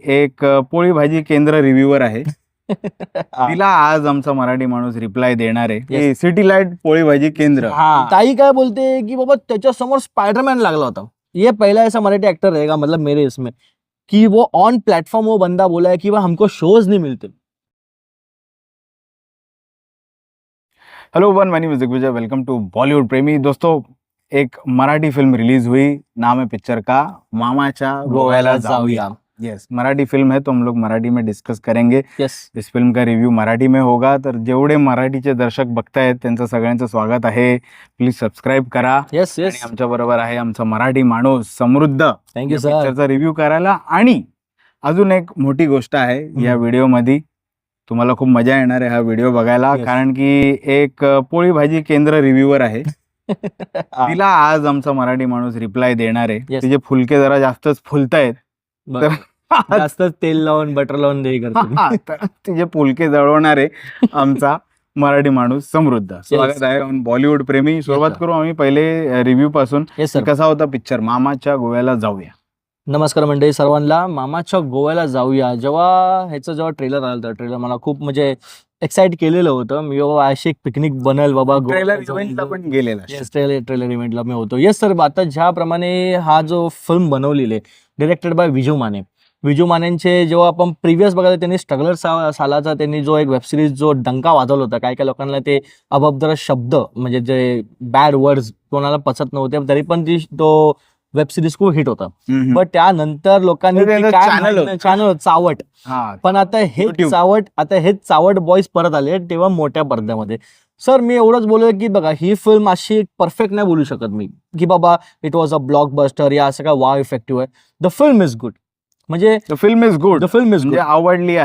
एक पोळी भाजी केंद्र रिव्ह्यूअर आहे. हा. तिला आज आमचा मराठी माणूस रिप्लाय देणार आहे की सिटी लाईट पोळी भाजी केंद्र. हाँ, ताई काय बोलते कि बाबा त्याच्या समोर स्पाइडरमैन लागला होता. ये पहला ऐसा मराठी एक्टर रहेगा मतलब मेरे इसमें कि वो ऑन प्लेटफॉर्म वो बंदा बोला है कि वह हमको शोज नहीं मिलते. Hello one, my name is Digvijay, welcome to Bollywood Premi. दोस्तों, एक मराठी फिल्म रिलीज हुई, नाम है पिक्चर का मामाच्या गोव्याला जाऊया. यस, मराठी फिल्म है तो हम लोग मराठी में डिस्कस करेंगे. यस, इस फिल्म का रिव्ह्यू मराठी में होगा. तर जेवढे मराठीचे दर्शक बघतायत त्यांचं सगळ्यांचं स्वागत आहे. प्लीज सबस्क्राईब करा. यस, आणि यस. आमच्या बरोबर आहे आमचा मराठी माणूस समृद्ध थँक्यू सर. पिक्चरचा रिव्ह्यू करायला. आणि अजून एक मोठी गोष्ट आहे या व्हिडिओमध्ये, तुम्हाला खूप मजा येणार आहे हा व्हिडिओ बघायला. Yes. कारण की एक पोळी भाजी केंद्र रिव्ह्यूअर आहे. तिला आज आमचा मराठी माणूस रिप्लाय देणार आहे. Yes. तिचे फुलके जरा जास्तच फुलतायत. तर जास्त तेल लावून बटर लावून दे करते. तर तिचे फुलके जळवणार आहे आमचा मराठी माणूस समृद्ध. स्वागत आहे ऑन बॉलिवूड प्रेमी. सुरुवात sir. करू आम्ही पहिले रिव्ह्यू पासून. Yes sir. कसा होता पिक्चर मामाच्या गोव्याला जाऊया? नमस्कार मंडळी सर्वांना. मामाच्या गोव्याला जाऊया जेव्हा ट्रेलर आलं होतं, ट्रेलर मला खूप म्हणजे एक्साइट केलेलं होतं. मी बाबा अशी एक पिकनिक बनल बाबा. ट्रेलर इव्हेंटला पण गेलेला. येस, ट्रेलर इव्हेंटला मी होतो. Yes sir. आता ज्याप्रमाणे हा जो फिल्म बनवलेली आहे, डिरेक्टेड बाय विजू माने. विजू मानेंचे जेव्हा आपण प्रिव्हियस बघायला, त्यांनी स्ट्रगलर सालाचा त्यांनी जो एक वेबसिरीज जो डंका वाजवला होता, काय काय लोकांना ते अभद्र शब्द म्हणजे जे बॅड वर्ड्स कोणाला पचत नव्हते, तरी पण तो वेब सिरीज खूप हिट होता. पण त्यानंतर लोकांनी चॅनल चावट. पण आता हेच चावट बॉईज परत आले तेव्हा मोठ्या पडद्यामध्ये. सर मी एवढंच बोललो की बघा, ही फिल्म अशी परफेक्ट नाही बोलू शकत मी की बाबा इट वॉज अ ब्लॉकबस्टर या असं काय वाव इफेक्टिव्ह आहे. The film is good. म्हणजे द फिल्म इज गुड. आवडली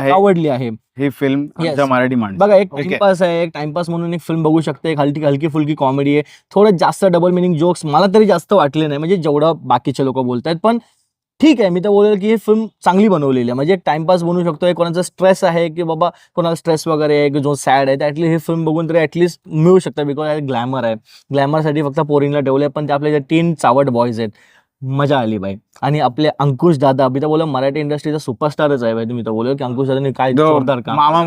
आहे ही फिल्म आमच्या मराठी माणसं. बघा, एक टाइमपास आहे, एक टाइमपास म्हणून एक फिल्म बघू शकते. एक हलकी फुलकी कॉमेडी आहे. थोडं जास्त डबल मिनिंग जोक्स मला तरी जास्त वाटले नाही, म्हणजे जेवढं बाकीचे लोक बोलतायत. पण ठीक आहे, मी तर बोलेल की ही फिल्म चांगली बनवलेली आहे. म्हणजे एक टाइमपास बनवू शकतो. कोणाचा स्ट्रेस आहे की बाबा कोणाला स्ट्रेस वगैरे आहे, जो सॅड आहे, तर ही फिल्म बघून तरी ऍटलीस्ट मिळू शकतं. बिकॉज ग्लॅमर आहे. ग्लॅमरसाठी फक्त पोरींना ठेवलंय, पण ते आपले जे 3 चावट बॉयज आहेत, मजा आली बाई. आणि आपले अंकुश दादा, मी तर बोल मराठी इंडस्ट्रीचा सुपरस्टारच आहे बाई. तुम्ही तर बोल की अंकुश दादांनी काय जोरदार काम. मामा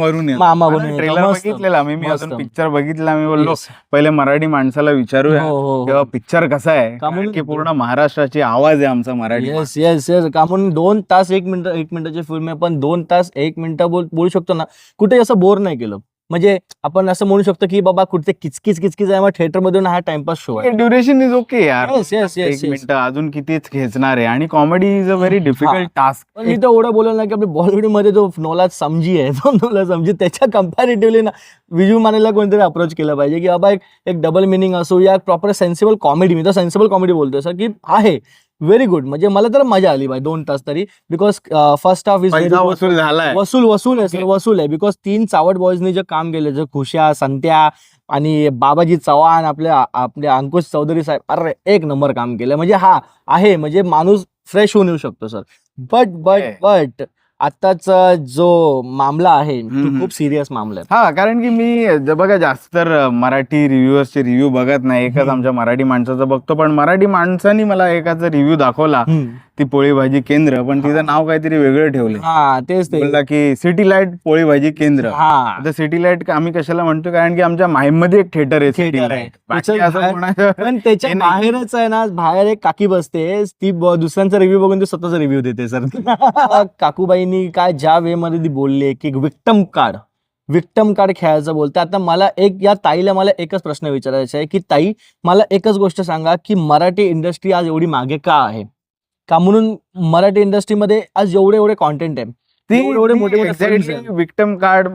वरून ट्रेलर बघितलेला मी अजून पिक्चर बघितला. मी बोललो पहिले मराठी माणसाला विचारूया तेव्हा पिक्चर कसा आहे, कारण की पूर्ण महाराष्ट्राची आवाज आहे आमचा मराठी. Yes yes yes. का म्हणून 2 तास 1 मिनिटाची फिल्म आहे, पण 2 तास 1 मिनिटं बोलू शकतो ना, कुठे असं बोर नाही केलं. म्हणजे आपण असं म्हणू शकतो की बाबा कुठे किचकिच आहे, मग थिएटर मधून हा टाइमपास शो आहे. ड्युरेशन इज ओके यार. येस 1 मिनिटं अजून कितीच खेचणार आहे. आणि comedy is a very difficult task. मी तर एवढं बोललो ना की आपल्या बॉलिवूड मध्ये जो नोला समजी आहे, तो नोला समजी त्याच्या कम्पॅरेटिव्हली ना विजू मानेला कोणतरी अप्रोच केलं पाहिजे की बाबा एक डबल मिनिंग असो या प्रॉपर सेन्सिबल कॉमेडी. मी तर सेन्सिबल कॉमेडी बोलतोय सर की आहे व्हेरी गुड. म्हणजे मला तर मजा आली बाय 2 तास तरी. बिकॉज फर्स्ट हाफ इज वसूल झालाय. वसूल आहे. बिकॉज 3 चावट बॉयजनी जे काम केले, जे खुशा, संत्या आणि बाबाजी चव्हाण, आपले अंकुश चौधरी साहेब, अरे एक नंबर काम केलं. म्हणजे हा आहे, म्हणजे माणूस फ्रेश होऊन येऊ शकतो सर. बट आताचा जो मामला आहे तो खूप सिरियस मामला आहे. हा, कारण की मी बघा जास्त तर मराठी रिव्ह्युअर्सचे रिव्ह्यू बघत नाही. एकच आमच्या मराठी माणसाचा बघतो. पण मराठी माणसानी मला एकाचा रिव्ह्यू दाखवला, ती पोळी भाजी केंद्र, पण तिचं नाव काहीतरी वेगळं ठेवले. तेच बोलला की सिटी लाईट पोळी भाजी केंद्र. आता सिटी लाईट आम्ही कशाला म्हणतो, कारण की आमच्या माहीममध्ये एक थिएटर आहे सिटी लाईट. पण त्याच्या बाहेरच आहे ना, बाहेर एक काकी बसते, ती दुसऱ्यांचा रिव्ह्यू बघून ती स्वतःचा रिव्ह्यू देते सर. काकूबाईंनी काय ज्या वे मध्ये ती बोलले की विक्टम कार्ड खेळायचं बोलते. आता मला या ताईला मला एकच प्रश्न विचारायचा आहे की ताई, मला एकच गोष्ट सांगा की मराठी इंडस्ट्री आज एवढी मागे का आहे? का म्हणून मराठी इंडस्ट्रीमध्ये आज एवढे कॉन्टेंट आहे, एवढे मोठे विक्टम कार्ड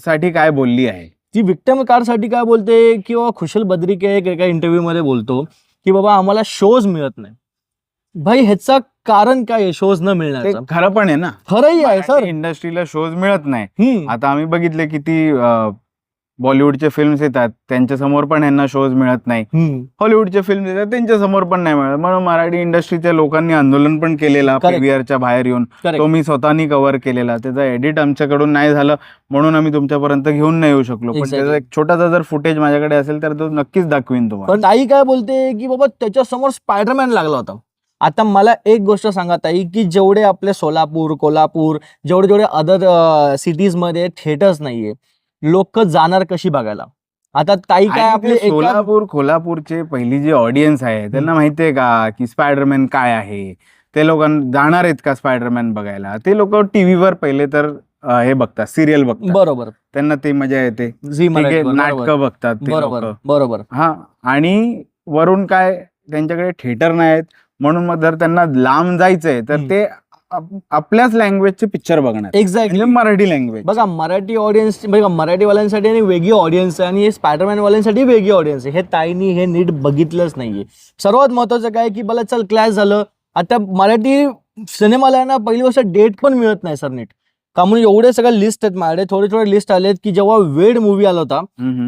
साठी काय बोलली आहे ती? विक्टम कार्ड साठी काय बोलते किंवा खुशल बद्रिके एका इंटरव्ह्यू मध्ये बोलतो की बाबा आम्हाला शोज मिळत नाही. भाई ह्याचं कारण काय आहे शोज न मिळण्याचं? खरं पण आहे ना, खरंही आहे सर. इंडस्ट्रीला शोज मिळत नाही. आता आम्ही बघितले किती बॉलिवूडचे फिल्म्स येतात, त्यांच्या समोर पण यांना शोज मिळत नाही. हॉलिवूडचे फिल्म्स येतात, त्यांच्या समोर पण नाही मिळत. म्हणून मराठी इंडस्ट्रीच्या लोकांनी आंदोलन पण केलेला पीव्हीआरच्या बाहेर येऊन. तो मी स्वतःनी कव्हर केलेला. त्याचा एडिट आमच्याकडून नाही झालं म्हणून आम्ही तुमच्यापर्यंत घेऊन नाही येऊ शकलो. पण त्याचा एक छोटासा जर फुटेज माझ्याकडे असेल तर तो नक्कीच दाखवीन तुम्हाला. पण ताई काय बोलते की बाबा त्याच्या समोर स्पायडरमॅन लागला होता. आता मला एक गोष्ट सांगा ताई, की जेवढे आपले सोलापूर, कोल्हापूर, जेवढे अदर सिटीजमध्ये थिएटर्स नाहीये, लोक जाणार कशी बघायला? आता ताई काय आणि आपले ते कोल्हापूरचे पहिली जी ऑडियन्स आहे त्यांना माहितीये का की स्पायडरमॅन काय आहे? ते लोकांना जाणार आहेत का स्पायडरमॅन बघायला? ते लोक टीव्हीवर पहिले तर हे बघतात, सिरियल बघतात, बरोबर, त्यांना ते मजा येते. झी मराठीवर, नाटकं बघतात ते बरोबर लोक. बरोबर हा, आणि वरून काय त्यांच्याकडे थिएटर नाहीत, म्हणून मग जर त्यांना लांब जायचंय तर ते आपल्याच लँग्वेजचे पिक्चर बघणार, एक्झॅक्टली. म्हणजे मराठी लँग्वेज. बघा मराठी ऑडियन्स, बघा मराठीवाल्यांसाठी आणि वेगळी ऑडियन्स आहे आणि स्पायडरमॅन वाल्यांसाठी वेगळी ऑडियन्स आहे. हे ताईनी हे नीट बघितलंच नाहीये. सर्वात महत्वाचं काय की मला चल क्लॅश झालं, आता मराठी सिनेमाला आहे ना पहिली गोष्ट डेट पण मिळत नाही सर नीट. का म्हणून एवढे सगळं लिस्ट आहेत माझ्याकडे, थोडे लिस्ट आलेत की जेव्हा वेड मूवी आला होता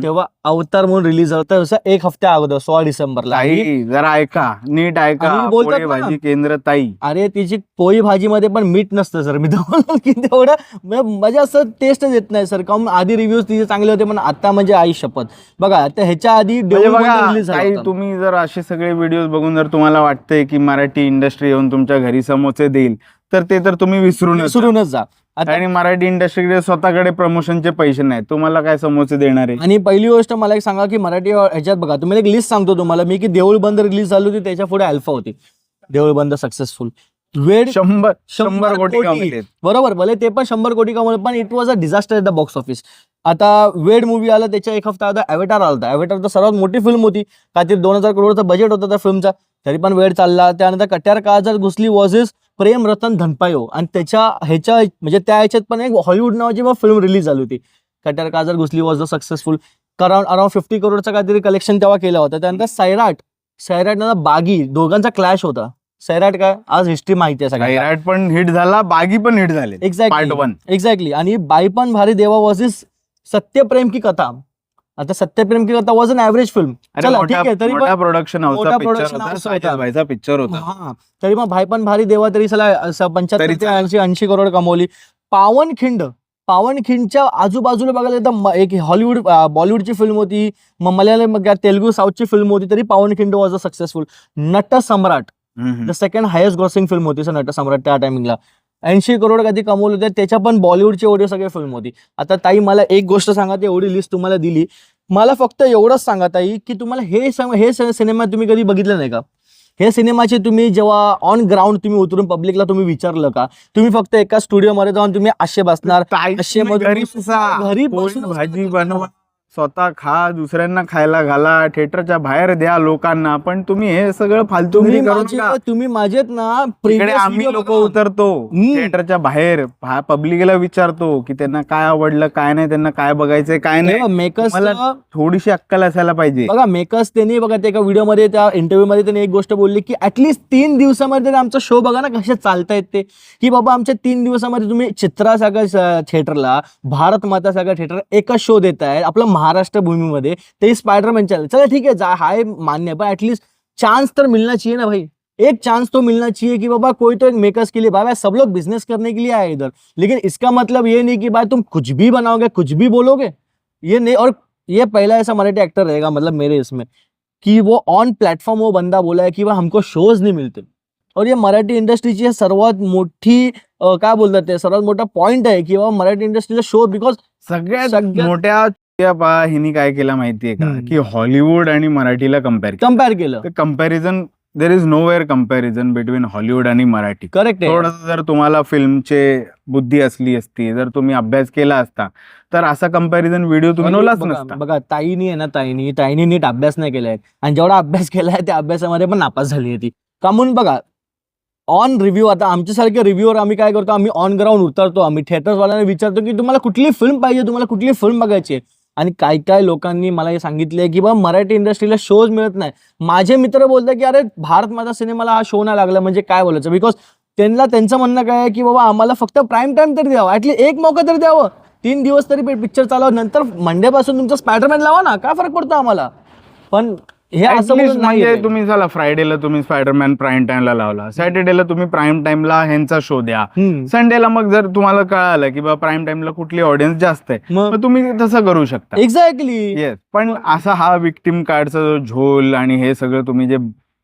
तेव्हा अवतार म्हणून रिलीज झाला होता, जसं 1 हफ्त्या अगोदर 16 डिसेंबरला. ताई जरा ऐका, नीट ऐका. आणि बोलतात पोळी ना, भाजी केंद्र ताई. अरे तिची पोळी भाजीमध्ये पण मीठ नसतं सर. मी तर की तेवढं म्हणजे असं टेस्टच येत नाही सर. काऊन आधी रिव्ह्यूज तिचे चांगले होते पण आता म्हणजे आई शपथ. बघा आता ह्याच्या आधी म्हणजे बघा रिलीज ताई, झाला. तुम्ही जर असे सगळे व्हिडिओ बघून जर तुम्हाला वाटतंय की मराठी इंडस्ट्री येऊन तुमच्या घरी समोसे देईल, तर ते तर तुम्ही विसरूनच जा. आता आणि मराठी इंडस्ट्रीकडे स्वतःकडे प्रमोशनचे पैसे नाहीत, तुम्हाला काय समोसे देणार आहे? आणि पहिली गोष्ट मला एक सांगा की मराठी ह्याच्यात बघा, तुम्ही एक लिस्ट सांगतो तुम्हाला मी की देऊळ बंद रिलीज झाली होती, त्याच्या पुढे अल्फा होती. देऊळ बंद सक्सेसफुल, वेड 100 कोटी कमवलेत. बरोबर, भले ते पण 100 कोटी कमवले, पण it was a disaster at the box office. आता वेड मूवी आला, त्याच्या 1 हफ्ता आता अवतार आला होता. अवतार तर सर्वात मोठी फिल्म होती, काहीतरी 2000 करोडचा बजेट होता त्या फिल्मचा, तरी पण वेळ चालला. त्यानंतर कट्यार काळजात घुसली वॉजेस प्रेम रतन धनपायो, आणि ह्याच्या म्हणजे त्या ह्याच्यात पण एक हॉलिवूड नावाची फिल्म रिलीज झाली होती. कट्यार काळजात घुसली वॉज द सक्सेसफुल, अराउंड 50 करोडचा काहीतरी कलेक्शन तेव्हा केला होता. त्यानंतर सैराट बागी, दोघांचा क्लॅश होता. सैराट काय आज हिस्ट्री माहिती आहे सगळ्यांना. सैराट पण हिट झाला, बागी पण हिट झाले. Exactly, Part 1. एक्झॅक्टली. आणि बाई पण भारी देवा वॉजेस सत्यप्रेम की कथा. आता सत्यप्रेम की कथा वॉज अन ॲव्हरेज फिल्म. चला ठीक आहे, तरी मोठा पण प्रोडक्शन मोठा हाऊसचा production पिक्चर house होता, होता. साजिद भाईचा पिक्चर होता. हा, तरी मग भाई पण भारी देवा तरी चला 75 ते 80 करोड कमवली. पावनखिंडच्या आजूबाजूला बघायला तर एक हॉलिवूड बॉलिवूडची फिल्म होती, मग मल्याळम तेलुगू साऊथची फिल्म होती, तरी Pawankhind was a successful. Natsamrat the second highest grossing film होती सर नटसम्राट त्या टायमिंगला. 80 करोड कधी कमवले होते, त्याच्या पण बॉलिवूडचे एवढे सगळे फिल्म होती. आता ताई मला एक गोष्ट सांगा, ती एवढी लिस्ट तुम्हाला दिली, मला फक्त एवढंच सांगा ताई की तुम्हाला हे सिनेमा तुम्ही कधी बघितलं नाही का? हे सिनेमाचे तुम्ही जेव्हा ऑन ग्राउंड तुम्ही उतरून पब्लिकला तुम्ही विचारलं का? तुम्ही फक्त एका स्टुडिओमध्ये जाऊन तुम्ही असे बसणार, असे घरी बसून भाजी बनवा, स्वतः खा, दुसऱ्यांना खायला घाला, थिएटरच्या बाहेर द्या लोकांना, पण तुम्ही हे सगळं फालतू तुम्ही माझेत ना इकडे आम्ही लोक उतरतो थिएटरच्या बाहेर, पब्लिकला विचारतो की त्यांना काय आवडलं काय नाही, त्यांना काय बघायचंय काय नाही. मेकर्स थोडीशी अक्कल असायला पाहिजे. बघा मेकर्स त्यांनी बघा एका व्हिडिओमध्ये त्या इंटरव्ह्यू मध्ये त्यांनी एक गोष्ट बोलली की ऍटलीस्ट 3 दिवसामध्ये आमचा शो बघा ना कसे चालतायत ते, की बाबा आमच्या 3 दिवसामध्ये तुम्ही चित्रासागर थिएटरला, भारत माता सागर थिएटर एकच शो देताय आपला महाराष्ट्र भूमीमध्ये, ते स्पाइडरमैन चल चला ठीक है हाय मान्य, पर एटलीस्ट चांस तो मिलना चाहिए ना भाई. एक चांस तो मिलना चाहिए कि बाबा कोई तो एक मेकर्स के लिए, बाबा सब लोग बिजनेस करने के लिए आए इधर, लेकिन इसका मतलब ये नहीं कि भाई तुम कुछ भी बनाओगे कुछ भी बोलोगे, ये नहीं. और ये पहला ऐसा मराठी एक्टर रहेगा मतलब मेरे इसमें कि वो ऑन प्लेटफॉर्म वो बंदा बोला है कि वह हमको शोज नहीं मिलते. और ये मराठी इंडस्ट्रीची सर्वात मोठी काय बोलतात ते सर्वात मोठा पॉइंट आहे की बाबा मराठी इंडस्ट्रीला शो, बिकॉज सगळ्यात मोठ्या हिनी काय केलं माहितीये का की हॉलिवूड आणि मराठीला कंपेअर केलं. Comparison, there is know where comparison between Hollywood आणि मराठी. करेक्ट. थोडंसं जर तुम्हाला फिल्मचे बुद्धी असली असती, जर तुम्ही अभ्यास केला असता, तर असा कंपॅरिझन व्हिडिओ तुम्ही बनवलाच नसता. बघा ताईनी आहे ना, ताईनी नीट अभ्यास नाही केलाय, आणि जेवढा अभ्यास केलाय त्या अभ्यासामध्ये पण नापास झाली आहे ती. का म्हणून बघा ऑन रिव्ह्यू, आता आमच्यासारखे रिव्ह्यूवर आम्ही काय करतो, आम्ही ऑन ग्राउंड उतरतो, आम्ही थिएटर्सवाल्यांना विचारतो की तुम्हाला कुठली फिल्म पाहिजे, तुम्हाला कुठली फिल्म बघायची आहे. आणि काय लोकांनी मला हे सांगितलंय की बाबा मराठी इंडस्ट्रीला शोज मिळत नाही. माझे मित्र बोलतात की अरे भारत माता सिनेमाला हा शो नाही लागला म्हणजे काय बोलायचं, बिकॉज त्यांचं म्हणणं काय आहे की बाबा आम्हाला फक्त प्राईम टाइम तरी द्यावं, ऍटलीस्ट एक मौका तरी द्यावं, 3 दिवस तरी पिक्चर चालवा, नंतर मंडेपासून तुमचा स्पायडरमॅन लावा ना, काय फरक पडतो आम्हाला. पण हे असं म्हणजे तुम्ही चला फ्रायडेला तुम्ही स्पायडरमॅन प्राईम टाइमला लावला, सॅटर्डेला तुम्ही प्राईम टाइमला ह्यांचा शो द्या, संडेला मग जर तुम्हाला कळालं की बाबा प्राईम टाइमला कुठली ऑडियन्स जास्त आहे मग तुम्ही तसं करू शकता. एक्झॅक्टली. येस, पण असा हा विक्टिम कार्डचा जो झोल आणि हे सगळं तुम्ही जे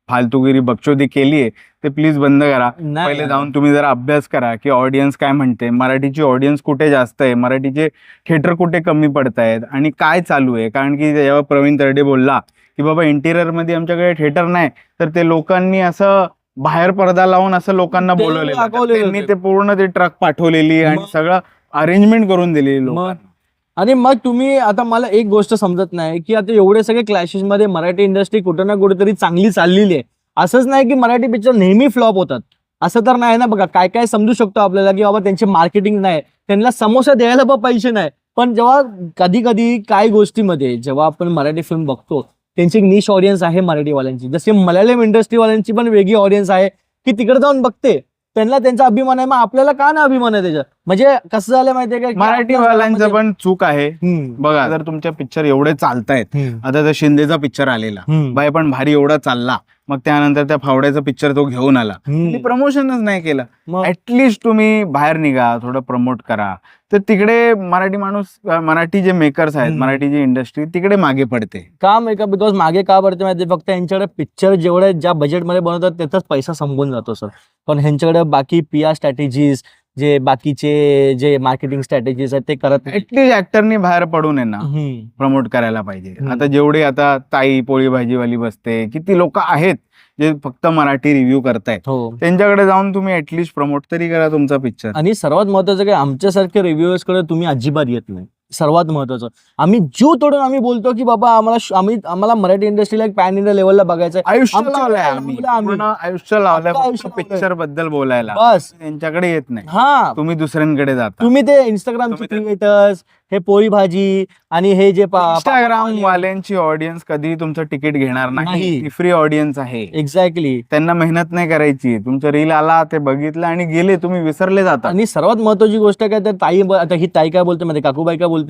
फालतूगिरी बकचोदी केलीये ते प्लीज बंद करा. नाही, पहिले नाही. जाऊन तुम्ही जरा अभ्यास करा की ऑडियन्स काय म्हणते, मराठीची ऑडियन्स कुठे जास्त आहे, मराठीचे थिएटर कुठे कमी पडतायत आणि काय चालू आहे. कारण की जेव्हा प्रवीण तरडे बोलला की बाबा इंटिरियर मध्ये आमच्याकडे थिएटर नाही, तर ते लोकांनी असं बाहेर पडदा लावून असं लोकांना ते बोलवलेलं. तर दाखवलेलं त्यांनी ते. ते पूर्ण ते ट्रक पाठवलेली आणि मग? सगळं अरेंजमेंट करून दिलेली मग? लोकांना. आणि मग तुम्ही आता मला एक गोष्ट समजत नाही की आता एवढे सगळे क्लॅशेस मध्ये मराठी इंडस्ट्री कुठे ना कुठेतरी चांगली चाललेली आहे. असंच नाही की मराठी पिक्चर नेहमी फ्लॉप होतात, असं तर नाही ना. बघा काय काय समजू शकतो आपल्याला की बाबा त्यांची मार्केटिंग नाही, त्यांना समोसा द्यायला पण पैसे नाही. पण जेव्हा कधी कधी काही गोष्टीमध्ये जेव्हा आपण मराठी फिल्म बघतो, त्यांची एक निश ऑडियन्स आहे मराठीवाल्यांची, जशी मल्याळम इंडस्ट्रीवाल्यांची पण वेगळी ऑडियन्स आहे की तिकडे जाऊन बघते, त्यांना त्यांचा अभिमान आहे. मग आपल्याला का ना अभिमान आहे त्याच्या? म्हणजे कसं झालं माहितीये का की मराठीवाल्यांचं आपल्या पण चूक आहे. हम्म, बघा जर तुमच्या पिक्चर एवढे चालतायत, हम्म, आता तर शिंदेचा पिक्चर आलेला हम्म, बाय पण भारी एवढा चालला, मग त्यानंतर त्या फावड्याचा पिक्चर तो घेऊन आला, हम्म. प्रमोशनच नाही केलं. मग ऍटलिस्ट तुम्ही बाहेर निघा, थोडं प्रमोट करा. तर तिकडे मराठी माणूस, मराठी जे मेकर्स आहेत, हम्म. मराठी जी इंडस्ट्री तिकडे मागे पडते. काम आहे का? बिकॉज मागे का पडते माहिती, फक्त यांच्याकडे पिक्चर जेवढे ज्या बजेटमध्ये बनवतात त्याचाच पैसा संपून जातो सर. पण ह्यांच्याकडे बाकी PR स्ट्रॅटेजीज, जे बाकीचे जे मार्केटिंग स्ट्रॅटेजीज आहेत ते करत नाही. ऍटलिस्ट ऍक्टरनी बाहेर पडून आहे ना हम्म. प्रमोट करायला पाहिजे. हम्म. आता जेवढे आता ताई पोळी भाजीवाली बसते, किती लोक आहेत जे फक्त मराठी रिव्ह्यू करतायत, हो. त्यांच्याकडे जाऊन तुम्ही ऍटलिस्ट प्रमोट तरी करा तुमचा पिक्चर. आणि सर्वात महत्वाचं काय, आमच्यासारखे रिव्ह्युअर्स कडे तुम्ही अजिबात येत नाही. सर्वात महत्वाचं, आम्ही जीव तोडून आम्ही बोलतो की बाबा आम्हाला मराठी इंडस्ट्रीला एक पॅन इंडिया लेवलला बघायचं आहे. आयुष्य आमच्या लावलंय वेळेला आम्ही, मुलं आम्ही. पूर्ण आयुष्य लावलंय अख्खं आयुष्य फक्त लावलंय. पिक्चर बद्दल बोलायला. बस त्यांच्याकडे येत नाही, हा, तुम्ही दुसऱ्यांकडे जाता. तुम्ही ते इंस्टाग्रामचे तुम्ही ते- क्रिएटर्स, हे पोळी भाजी आणि हे जे इंस्टाग्राम वाल्यांची ऑडियन्स कधी तुमचं तिकीट घेणार नाही. नाही. ती फ्री ऑडियन्स आहे, एक्झॅक्टली. त्यांना मेहनत नाही करायची. तुमचं रील आला, ते बघितलं आणि गेले, तुम्ही विसरले जाता. आणि सर्वात महत्वाची गोष्ट काय, तर ताई आता ही ताई काय बोलते मध्ये, काकूबाई काय बोलते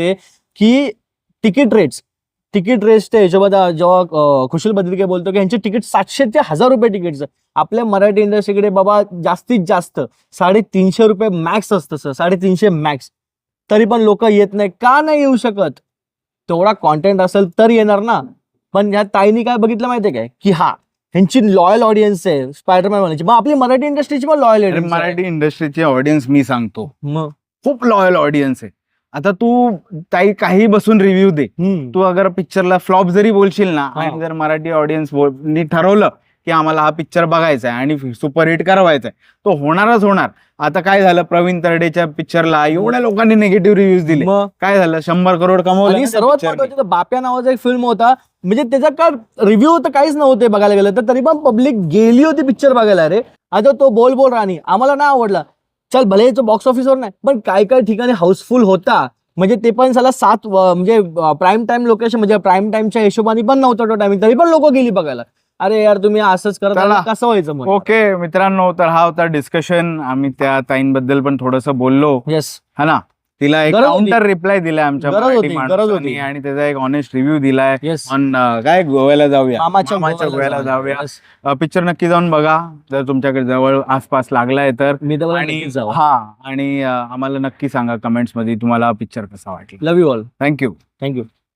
की तिकीट रेट्सच्या हिशोबात जेव्हा कुशल बद्रिके बोलतो की यांचे तिकीट 700 ते 1000 रुपये तिकीटचं. आपल्या मराठी इंडस्ट्रीकडे बाबा जास्तीत जास्त 350 रुपये मॅक्स असतं सर, 350 मॅक्स. तरी पण लोक येत नाही. का नाही येऊ शकत? तेवढा कॉन्टेंट असेल तर येणार ना. पण ह्या ताईनी काय बघितलं माहितीये काय की हा ह्यांची लॉयल ऑडियन्स आहे स्पायडरमॅन वाल्याची, मग आपली मराठी इंडस्ट्रीची पण लॉयल अरे ऑडियन्स. मराठी इंडस्ट्रीची ऑडियन्स मी सांगतो मग खूप लॉयल ऑडियन्स आहे. आता तू ताई काही बसून रिव्ह्यू दे, तू अगर पिक्चरला फ्लॉप जरी बोलशील ना, हा. आणि जर मराठी ऑडियन्स ठरवलं की आम्हाला हा पिक्चर बघायचा आहे आणि सुपरहिट करवायचा आहे, तो होणारच होणार. आता काय झालं, प्रवीण तरडेच्या पिक्चरला एवढ्या लोकांनी निगेटिव्ह रिव्ह्यूज दिले, मग काय झालं, 100 करोड कमवलं आणि ना त्या सर्वात picture ने. महत्वाचं, बाप्या नावाचा एक फिल्म होता, म्हणजे त्याचा काय रिव्ह्यू तर काहीच नव्हते बघायला गेलं तर, तरी पण पब्लिक गेली होती पिक्चर बघायला. रे आता तो बोल राणी आम्हाला नाही आवडला, चल भले तो बॉक्स ऑफिसवर नाही, पण काय काय ठिकाणी हाऊसफुल होता. म्हणजे ते पण साला 7 म्हणजे प्राईम टाइम लोकेशन, म्हणजे प्राईम टाइमच्या हिशोबाने पण नव्हतं तो टायमिंग, तरी पण लोक गेली बघायला. अरे यार तुम्ही असंच करत चला. राहिला, कसं व्हायचं मग? ओके मित्रांनो, तर हा होता डिस्कशन. आम्ही त्या ताईंबद्दल पण थोडंसं बोललो, येस, हा ना. तिला एक गरज होती. काउंटर रिप्लाय दिलाय आमच्या गरज मराठी होती, गरज माणसांनी होती. आणि त्याचा एक ऑनेस्ट रिव्ह्यू दिलाय. येस. ऑन काय गोव्याला जाऊया, मामाच्या गोव्याला जाऊया. Yes. पिक्चर नक्की जाऊन बघा जर तुमच्याकडे जवळ आसपास लागलाय तर. मी तर आणि नक्कीच जाऊ. आणि आम्हाला नक्की सांगा कमेंट्स मध्ये तुम्हाला पिक्चर कसा वाटला. Love you all. Thank you. Thank you.